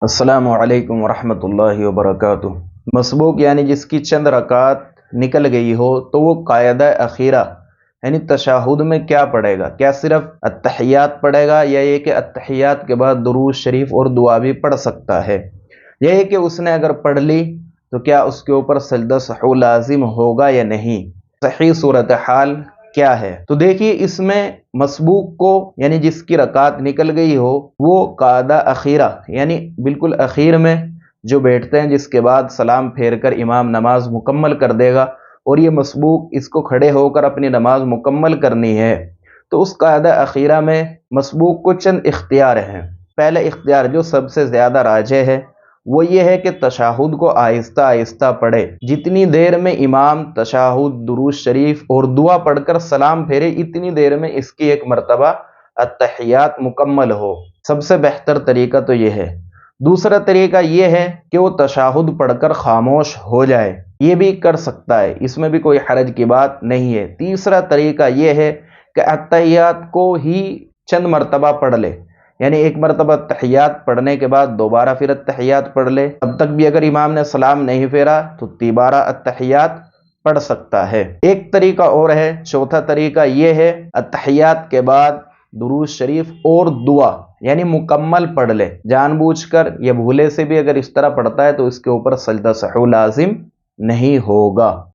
السلام علیکم ورحمۃ اللہ وبرکاتہ۔ مسبوق یعنی جس کی چند رکعت نکل گئی ہو تو وہ قاعدہ اخیرہ یعنی تشہد میں کیا پڑھے گا؟ کیا صرف التحیات پڑھے گا یا یہ کہ التحیات کے بعد درود شریف اور دعا بھی پڑھ سکتا ہے؟ یہ کہ اس نے اگر پڑھ لی تو کیا اس کے اوپر سجدہ سہو لازم ہوگا یا نہیں؟ صحیح صورتحال کیا ہے؟ تو دیکھیے، اس میں مسبوق کو یعنی جس کی رکعت نکل گئی ہو وہ قاعدہ اخیرہ یعنی بالکل اخیر میں جو بیٹھتے ہیں، جس کے بعد سلام پھیر کر امام نماز مکمل کر دے گا اور یہ مسبوق اس کو کھڑے ہو کر اپنی نماز مکمل کرنی ہے، تو اس قاعدہ اخیرہ میں مسبوق کو چند اختیار ہیں۔ پہلا اختیار جو سب سے زیادہ راجح ہے وہ یہ ہے کہ تشہد کو آہستہ آہستہ پڑھے۔ جتنی دیر میں امام تشہد، درود شریف اور دعا پڑھ کر سلام پھیرے، اتنی دیر میں اس کی ایک مرتبہ التحیات مکمل ہو۔ سب سے بہتر طریقہ تو یہ ہے۔ دوسرا طریقہ یہ ہے کہ وہ تشہد پڑھ کر خاموش ہو جائے، یہ بھی کر سکتا ہے، اس میں بھی کوئی حرج کی بات نہیں ہے۔ تیسرا طریقہ یہ ہے کہ التحیات کو ہی چند مرتبہ پڑھ لے، یعنی ایک مرتبہ التحیات پڑھنے کے بعد دوبارہ پھر التحیات پڑھ لے۔ اب تک بھی اگر امام نے سلام نہیں پھیرا تو تیبارہ التحیات پڑھ سکتا ہے۔ ایک طریقہ اور ہے، چوتھا طریقہ یہ ہے التحیات کے بعد درود شریف اور دعا یعنی مکمل پڑھ لے، جان بوجھ کر یا بھولے سے بھی اگر اس طرح پڑھتا ہے تو اس کے اوپر سجدہ سہو لازم نہیں ہوگا۔